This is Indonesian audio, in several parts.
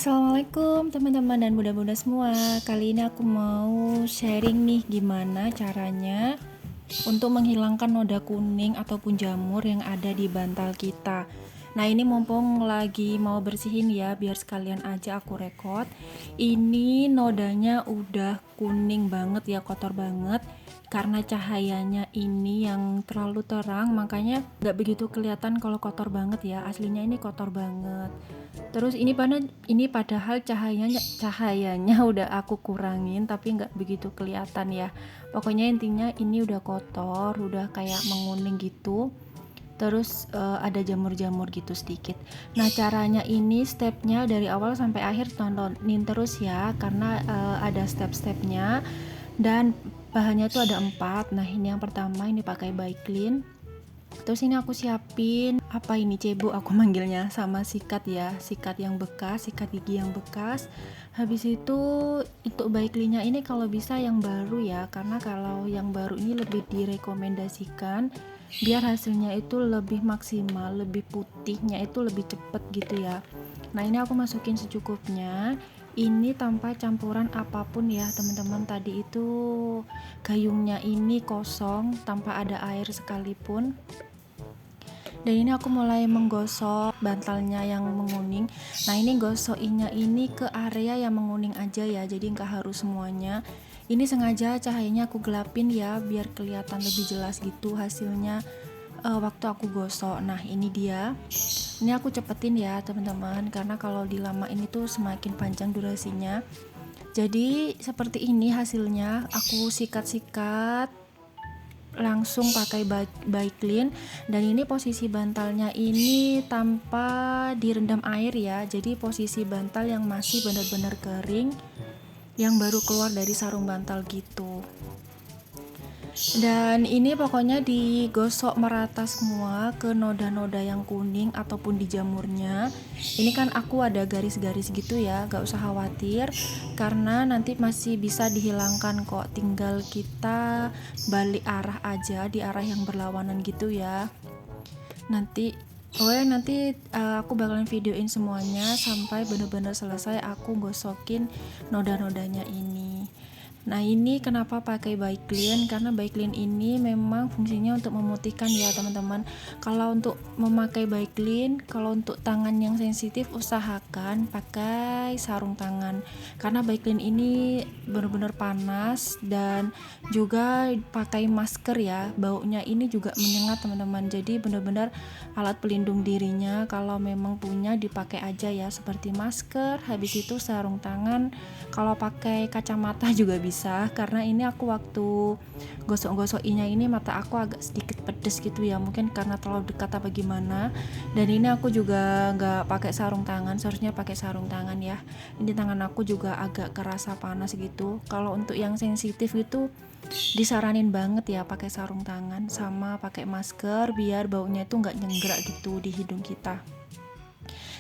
Assalamualaikum teman-teman dan bunda-bunda semua. Kali ini aku mau sharing nih gimana caranya untuk menghilangkan noda kuning ataupun jamur yang ada di bantal kita. Nah, ini mumpung lagi mau bersihin ya, biar sekalian aja aku rekod. Ini nodanya udah kuning banget ya, kotor banget. Karena cahayanya ini yang terlalu terang, makanya nggak begitu kelihatan kalau kotor banget ya. Aslinya ini kotor banget. Terus ini padahal cahayanya udah aku kurangin, tapi nggak begitu kelihatan ya. Pokoknya intinya ini udah kotor, udah kayak menguning gitu. Terus ada jamur-jamur gitu sedikit. Nah, caranya ini stepnya dari awal sampai akhir tontonin terus ya, karena ada step-stepnya dan bahannya tuh ada 4. Nah, ini yang pertama, ini pakai Baiklin. Terus ini aku siapin apa ini, cebok aku manggilnya, sama sikat ya, sikat yang bekas, sikat gigi yang bekas. Habis itu untuk Baiklinnya ini kalau bisa yang baru ya, karena kalau yang baru ini lebih direkomendasikan biar hasilnya itu lebih maksimal, lebih putihnya itu lebih cepet gitu ya. Nah, ini aku masukin secukupnya. Ini tanpa campuran apapun ya teman-teman. Tadi itu gayungnya ini kosong tanpa ada air sekalipun. Dan ini aku mulai menggosok bantalnya yang menguning. Nah, ini gosokinnya ini ke area yang menguning aja ya, jadi nggak harus semuanya. Ini sengaja cahayanya aku gelapin ya, biar kelihatan lebih jelas gitu hasilnya waktu aku gosok. Nah, ini dia. Ini aku cepetin ya teman-teman, karena kalau dilamain itu semakin panjang durasinya. Jadi seperti ini hasilnya, aku sikat-sikat langsung pakai Baiklin. Dan ini posisi bantalnya ini tanpa direndam air ya, jadi posisi bantal yang masih benar-benar kering, yang baru keluar dari sarung bantal gitu. Dan ini pokoknya digosok merata semua ke noda-noda yang kuning ataupun di jamurnya. Ini kan aku ada garis-garis gitu ya, gak usah khawatir karena nanti masih bisa dihilangkan kok, tinggal kita balik arah aja di arah yang berlawanan gitu ya. Nanti aku bakalan videoin semuanya sampai bener-bener selesai aku gosokin noda-nodanya ini. Nah, ini kenapa pakai Baiklin, karena Baiklin ini memang fungsinya untuk memutihkan ya teman-teman. Kalau untuk memakai Baiklin, kalau untuk tangan yang sensitif usahakan pakai sarung tangan, karena Baiklin ini benar-benar panas. Dan juga pakai masker ya, baunya ini juga menyengat teman-teman, jadi benar-benar alat pelindung dirinya kalau memang punya dipakai aja ya, seperti masker, habis itu sarung tangan. Kalau pakai kacamata juga bisa, karena ini aku waktu gosok-gosokinya ini mata aku agak sedikit pedes gitu ya, mungkin karena terlalu dekat apa gimana. Dan ini aku juga nggak pakai sarung tangan, seharusnya pakai sarung tangan ya. Ini tangan aku juga agak kerasa panas gitu. Kalau untuk yang sensitif itu disaranin banget ya pakai sarung tangan sama pakai masker, biar baunya itu nggak nyenggerak gitu di hidung kita.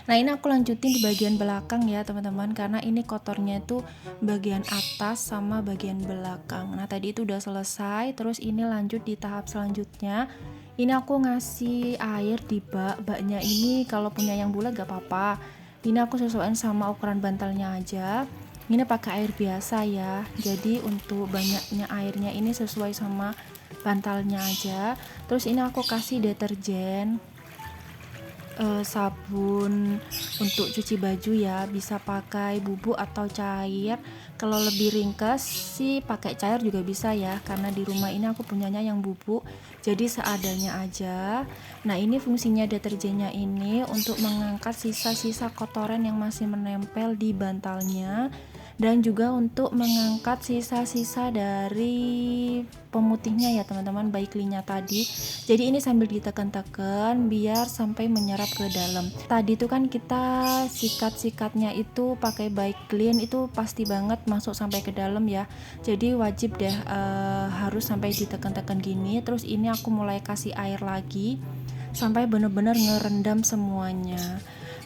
Nah, ini aku lanjutin di bagian belakang ya teman-teman, karena ini kotornya itu bagian atas sama bagian belakang. Nah, tadi itu udah selesai. Terus ini lanjut di tahap selanjutnya. Ini aku ngasih air di baknya ini, kalau punya yang bulat gak apa-apa. Ini aku sesuaikan sama ukuran bantalnya aja. Ini pakai air biasa ya, jadi untuk banyaknya airnya ini sesuai sama bantalnya aja. Terus ini aku kasih deterjen, sabun untuk cuci baju ya, bisa pakai bubuk atau cair. Kalau lebih ringkas sih pakai cair juga bisa ya, karena di rumah ini aku punyanya yang bubuk, jadi seadanya aja. Nah, ini fungsinya deterjennya ini untuk mengangkat sisa-sisa kotoran yang masih menempel di bantalnya, dan juga untuk mengangkat sisa-sisa dari pemutihnya ya teman-teman, Baiklinnya tadi. Jadi ini sambil ditekan-tekan biar sampai menyerap ke dalam. Tadi tuh kan kita sikat-sikatnya itu pakai Baiklin, itu pasti banget masuk sampai ke dalam ya, jadi wajib deh harus sampai ditekan-tekan gini. Terus ini aku mulai kasih air lagi sampai bener-bener ngerendam semuanya.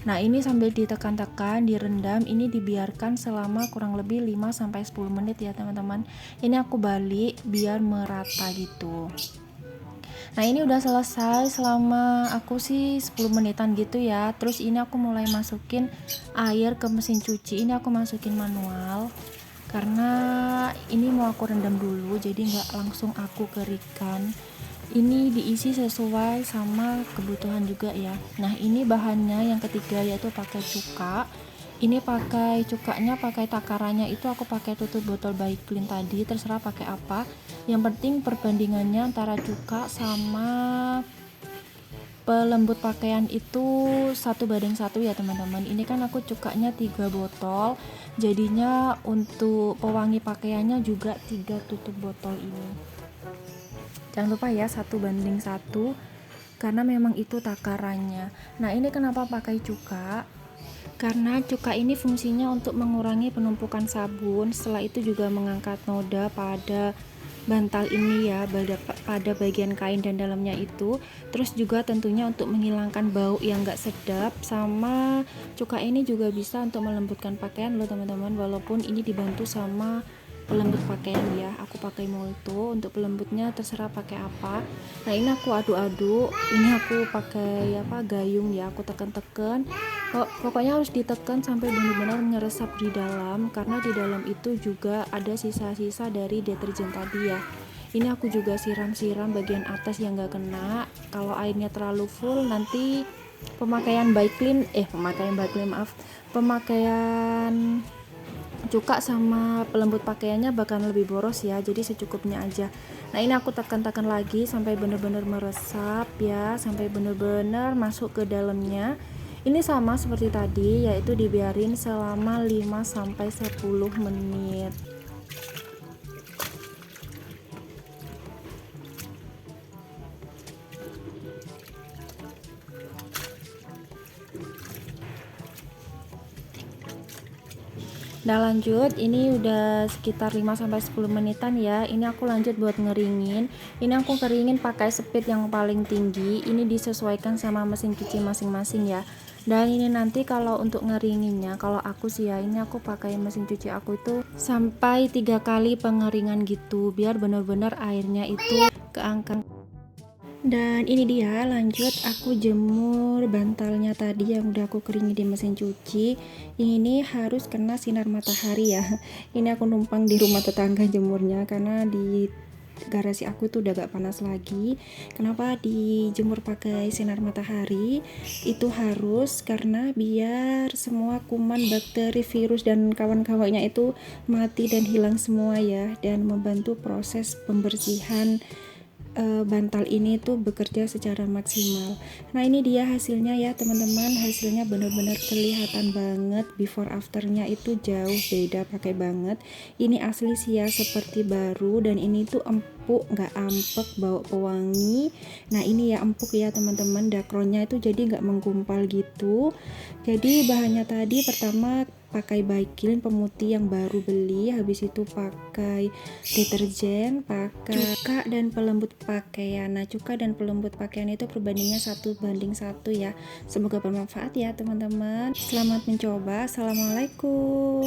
Nah, ini sambil ditekan-tekan, direndam, ini dibiarkan selama kurang lebih 5-10 menit ya teman-teman. Ini aku balik biar merata gitu. Nah ini udah selesai selama aku sih 10 menitan gitu ya. Terus ini aku mulai masukin air ke mesin cuci. Ini aku masukin manual karena ini mau aku rendam dulu, jadi nggak langsung aku keringkan. Ini diisi sesuai sama kebutuhan juga ya. Nah ini bahannya yang ketiga yaitu pakai cuka. Ini pakai cukanya, pakai takarannya itu aku pakai tutup botol Baiklin tadi, terserah pakai apa. Yang penting perbandingannya antara cuka sama pelembut pakaian itu 1:1 ya teman-teman. Ini kan aku cukanya 3 botol, jadinya untuk pewangi pakaiannya juga 3 tutup botol ini. Jangan lupa ya 1:1 karena memang itu takarannya. Nah ini kenapa pakai cuka? Karena cuka ini fungsinya untuk mengurangi penumpukan sabun, setelah itu juga mengangkat noda pada bantal ini ya, pada bagian kain dan dalamnya itu. Terus juga tentunya untuk menghilangkan bau yang gak sedap, sama cuka ini juga bisa untuk melembutkan pakaian loh teman-teman, walaupun ini dibantu sama pelembut pakaian ya. Aku pakai Molto, untuk pelembutnya terserah pakai apa. Nah ini aku aduk-aduk, ini aku pakai gayung ya, aku tekan-tekan. Pokoknya harus ditekan sampai benar-benar meresap di dalam, karena di dalam itu juga ada sisa-sisa dari deterjen tadi ya. Ini aku juga siram-siram bagian atas yang gak kena. Kalau airnya terlalu full nanti pemakaian cuka sama pelembut pakaiannya bakal lebih boros ya, jadi secukupnya aja. Nah ini aku tekan-tekan lagi sampai benar-benar meresap ya, sampai benar-benar masuk ke dalamnya. Ini sama seperti tadi, yaitu dibiarin selama 5-10 menit. Nah lanjut, ini udah sekitar 5-10 menitan ya. Ini aku lanjut buat ngeringin. Ini aku keringin pakai speed yang paling tinggi. Ini disesuaikan sama mesin cuci masing-masing ya. Dan ini nanti kalau untuk ngeringinnya, kalau aku sih ya, ini aku pakai mesin cuci aku itu sampai 3 kali pengeringan gitu, biar benar-benar airnya itu keangkat. Dan ini dia, lanjut aku jemur bantalnya tadi yang udah aku keringin di mesin cuci. Ini harus kena sinar matahari ya. Ini aku numpang di rumah tetangga jemurnya, karena di garasi aku tuh udah gak panas lagi. Kenapa dijemur pakai sinar matahari? Itu harus karena biar semua kuman, bakteri, virus dan kawan-kawannya itu mati dan hilang semua ya, dan membantu proses pembersihan bantal ini tuh bekerja secara maksimal. Nah ini dia hasilnya ya teman-teman, hasilnya benar-benar kelihatan banget, before afternya itu jauh beda pakai banget. Ini asli sih ya, seperti baru, dan ini tuh empuk, nggak ampek, bau pewangi. Nah ini ya empuk ya teman-teman, dakronnya itu jadi nggak menggumpal gitu. Jadi bahannya tadi pertama pakai Baiklin pemutih yang baru beli, habis itu pakai deterjen, pakai cuka dan pelembut pakaian. Nah cuka dan pelembut pakaian itu perbandingannya 1:1 ya. Semoga bermanfaat ya teman-teman, selamat mencoba. Assalamualaikum.